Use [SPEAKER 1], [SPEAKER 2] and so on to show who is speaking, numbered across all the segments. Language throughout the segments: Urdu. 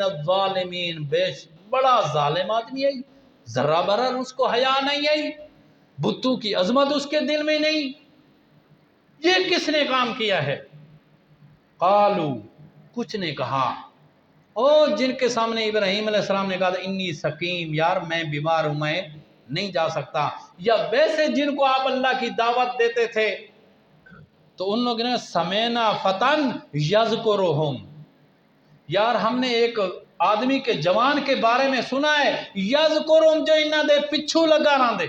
[SPEAKER 1] الظالمین، بڑا ظالم آدمی ہے، ذرہ برر اس کو حیا نہیں ہے، بتوں کی عظمت اس کے دل میں نہیں، یہ کس نے کام کیا ہے؟ قالو، کچھ نے کہا، اور جن کے سامنے ابراہیم علیہ السلام نے کہا تھا انی سقیم، یار میں بیمار ہوں، میں نہیں جا سکتا، یا ویسے جن کو آپ اللہ کی دعوت دیتے تھے تو ان لوگوں نے سمینا فتن یذکرہم، یار ہم نے ایک آدمی کے جوان کے بارے میں سنا ہے یذکرہم، جو انہاں دے پچھو لگا رہاں دے،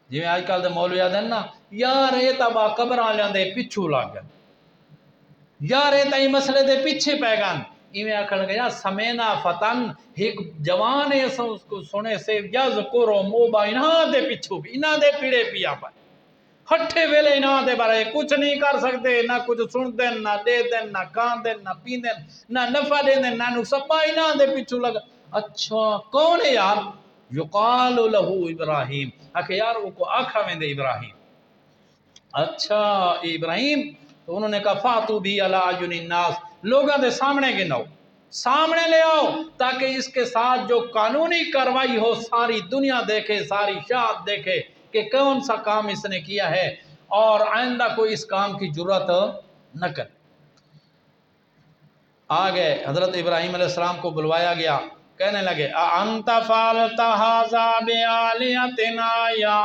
[SPEAKER 1] جی میں آج کل دے مولوی آدھے نا یار اے تبا قبر آلیاں دے پچھو لگ گیا، یار اے تائی مسئلے دے پیچھے پیگان، ایویں آکھن گیا سمینا فتن، ایک جوان ہے اس کو سنے سے یذکرہم، موبا انہاں دے پچھو بھی، انہاں دے پیڑے پیا پائے، ہٹھے ویلے انہاں دے بارے کچھ نہیں کر سکتے، نہ کچھ سن دین، نہ دے دین، نہ کھان دین، نہ پین دین، نہ نفع دے دین، نہ نصبہ، انہاں دے پچھو لگا۔ اچھا کون ہے یار؟ یقال لہو ابراہیم، آکھے یار وہ کو آکھا میں دے ابراہیم۔ اچھا ابراہیم، تو انہوں نے کہا فاتو بھی علی اعین الناس، لوگوں دے سامنے گناؤ، سامنے لے آؤ، تاکہ اس کے ساتھ جو قانونی کاروائی ہو ساری دنیا دیکھے، ساری شاعت دیکھے کہ کون سا کام اس نے کیا ہے، اور آئندہ کوئی اس کام کی جرات نہ کر۔ آگے حضرت ابراہیم علیہ السلام کو بلوایا گیا، کہنے لگے اَأَنْتَ فَعَلْتَ هَذَا بِآلِهَتِنَا يَا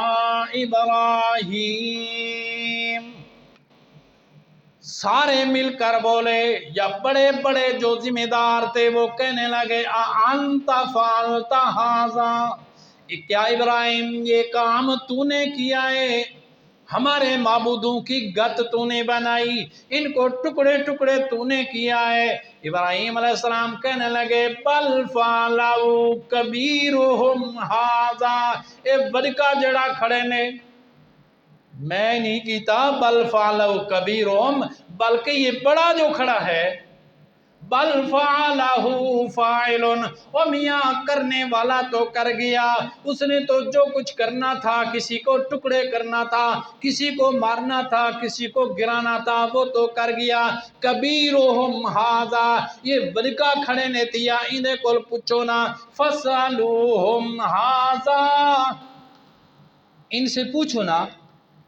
[SPEAKER 1] ابراہیم، سارے مل کر بولے، یا بڑے بڑے جو ذمہ دار تھے وہ کہنے لگے اَأَنْتَ فَعَلْتَ هَذَا، کیا ابراہیم یہ کام تو نے کیا ہے؟ ہمارے معبودوں کی گت تو نے بنائی، ان کو ٹکڑے ٹکڑے تو نے کیا ہے؟ ابراہیم علیہ السلام کہنے لگے بل فعلوا کبیرہم ھذا، اے بڑکا جڑا کھڑے نے، میں نہیں کیتا، بل فعلوا کبیرہم، بلکہ یہ بڑا جو کھڑا ہے، بل فعلہ فاعل، او میاں کرنے والا تو کر گیا، اس نے تو جو کچھ کرنا تھا، کسی کو ٹکڑے کرنا تھا، کسی کو مارنا تھا، کسی کو گرانا تھا، وہ تو کر گیا۔ کبیرہم ھذا، یہ بڑکا کھڑے نے تیا، انہیں کول پوچھو نا، فاسألوہم ھذا، ان سے پوچھو نا،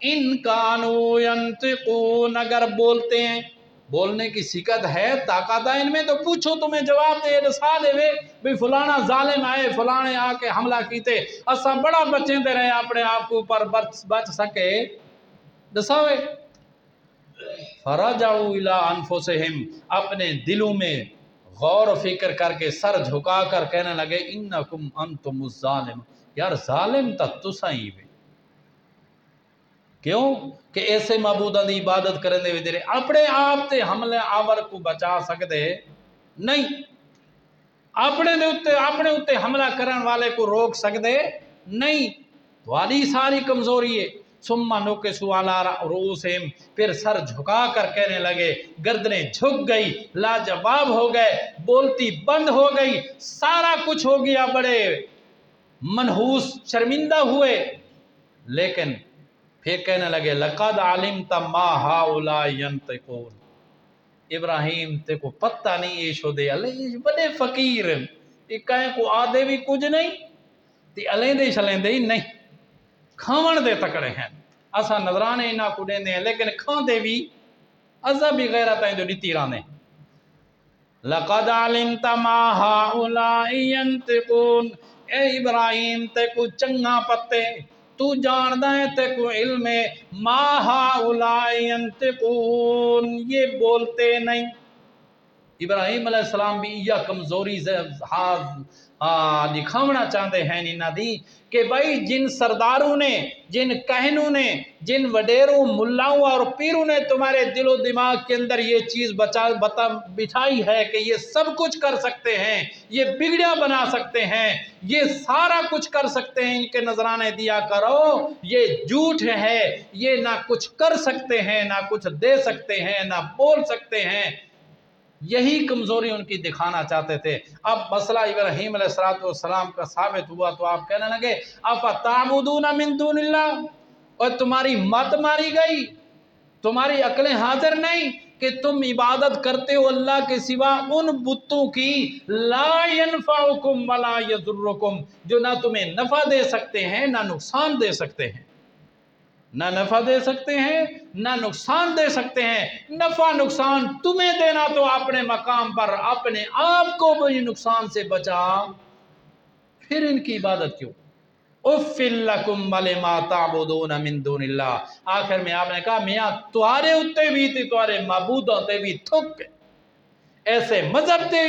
[SPEAKER 1] ان کانوا ینطقون، اگر بولتے ہیں، بولنے کی سکت ہے، طاقت ہے ان میں، تو پوچھو تمہیں جواب دے، دسا دے وے بھی فلانا ظالم آئے، فلانے آ کے حملہ کیتے، اسا بڑا بچیں دے رہے اپنے آپ کو اوپر بچ سکے، دساوے۔ فرجعوا الی انفسہم، اپنے دلوں میں غور و فکر کر کے سر جھکا کر کہنے لگے انکم انتم الظالم، یار ظالم تا تساں ہی وے، کیوں کہ ایسے معبوداں دی عبادت کرنے دے ویدے اپنے آپ تے حملے آور کو بچا سکتے نہیں، اپنے اتے حملہ کرن والے کو روک سکتے نہیں، تمہاری ساری کمزوری ہے۔ ثم نکسوا علی رؤوسہم، پھر سر جھکا کر کہنے لگے، گردنیں جھک گئی، لاجواب ہو گئے، بولتی بند ہو گئی، سارا کچھ ہو گیا، بڑے منحوس شرمندہ ہوئے، لیکن پھر کہنے لگے لقد علمت ما ہؤلاء ینطقون، ابراہیم تے کو پتہ نہیں یہ شو دے علیہ بڑے فقیر ہیں، یہ کہیں کو آدھے بھی کچھ نہیں تی علیندے شلیندے ہی نہیں، کھاون دے تکڑے ہیں، اسا نظرانے انہاں کو دیندے ہیں لیکن کھان دے بھی ازا بھی غیرت ہیں جو ڈیتی رانے۔ لقد علمت ما ہؤلاء ینطقون، اے ابراہیم تے کو چنگا پتے، تو جاندہ ہے تے کو علم ہے، ما ہؤلاء ینطقون، یہ بولتے نہیں۔ ابراہیم علیہ السلام بھی یہ کمزوری دکھاونا چاہتے ہیں انہاں دی کہ بھائی جن سرداروں نے، جن کہنوں نے، جن وڈیروں ملاؤں اور پیروں نے تمہارے دل و دماغ کے اندر یہ چیز بٹھائی ہے کہ یہ سب کچھ کر سکتے ہیں، یہ بگڑیاں بنا سکتے ہیں، یہ سارا کچھ کر سکتے ہیں، ان کے نذرانے دیا کرو، یہ جھوٹ ہے، یہ نہ کچھ کر سکتے ہیں، نہ کچھ دے سکتے ہیں، نہ بول سکتے ہیں، یہی کمزوری ان کی دکھانا چاہتے تھے۔ اب مسئلہ ابراہیم علیہ السلام کا ثابت ہوا تو آپ کہنے لگے افتعبدون من دون اللہ، اور تمہاری مت ماری گئی، تمہاری عقلیں حاضر نہیں، کہ تم عبادت کرتے ہو اللہ کے سوا ان بتوں کی، لا ینفعکم ولا یضرکم، جو نہ تمہیں نفع دے سکتے ہیں نہ نقصان دے سکتے ہیں، نہ نفع دے سکتے ہیں نہ نقصان دے سکتے ہیں۔ نفع نقصان تمہیں دینا تو اپنے مقام پر اپنے آپ کو بھی نقصان سے بچا، پھر ان کی عبادت کیوں؟ اُفِّل لَکُم وَلِمَا تَعْبُدُونَ مِن دُونِ اللَّہ، آخر میں آپ نے کہا میاں تمہارے اتے بھی تھی، تمہارے معبودوں تے بھی تھک ایسے مذہب تے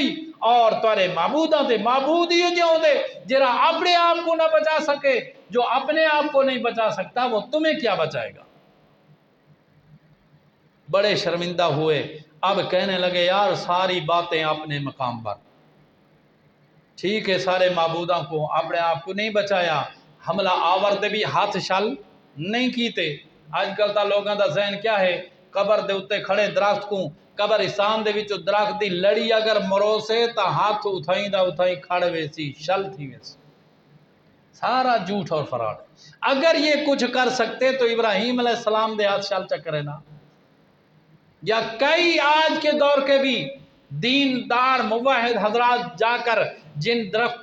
[SPEAKER 1] اور تمہارے معبودوں تے، معبود ہی جو دے جرا اپنے آپ کو نہ بچا سکے، جو اپنے آپ کو نہیں بچا سکتا وہ تمہیں کیا بچائے گا؟ بڑے شرمندہ ہوئے، اب کہنے لگے یار ساری باتیں اپنے مقام پر ٹھیک ہے، سارے معبودوں کو اپنے آپ کو نہیں بچایا، حملہ آور دے بھی ہاتھ شل نہیں کیتے۔ آج کل تا لوگاں دا ذہن کیا ہے، قبر دے اتے کھڑے درخت کو، قبرستان دے وچوں درخت دی لڑی اگر مروسے تا ہاتھ اٹھائیں دا اٹھائیں کھڑ ویسی شل تھی ویسی، سارا جھوٹ اور فراڈ۔ اگر یہ کچھ کر سکتے تو ابراہیم علیہ السلام دے ہاتھ شل چکرے نا، یا کئی آج کے دور کے بھی دیندار موحد حضرات جا کر جن درخت